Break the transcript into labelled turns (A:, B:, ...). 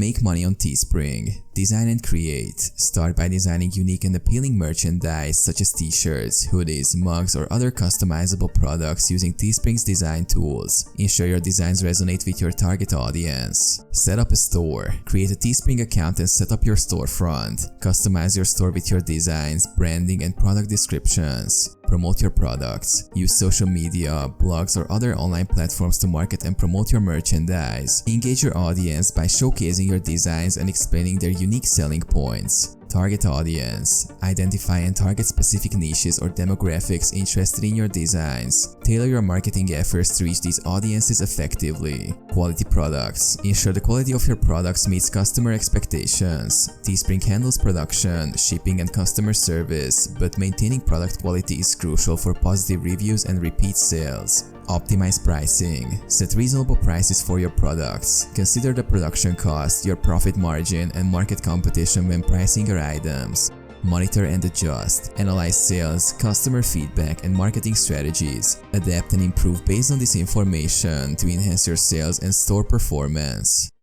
A: make money on Teespring. Design and create. Start by designing unique and appealing merchandise such as t-shirts, hoodies, mugs, or other customizable products using Teespring's design tools. Ensure your designs resonate with your target audience. Set up a store. Create a Teespring account and set up your storefront. Customize your store with your designs, branding, and product descriptions. Promote your products. Use social media, blogs, or other online platforms to market and promote your merchandise. Engage your audience by showcasing your designs and explaining their unique selling points. Target audience. Identify and target specific niches or demographics interested in your designs. Tailor your marketing efforts to reach these audiences effectively. Quality products. Ensure the quality of your products meets customer expectations. Teespring handles production, shipping, and customer service, but maintaining product quality is crucial for positive reviews and repeat sales. Optimize pricing. Set reasonable prices for your products. Consider the production cost, your profit margin, and market competition when pricing your items. Monitor and adjust. Analyze sales, customer feedback, and marketing strategies. Adapt and improve based on this information to enhance your sales and store performance.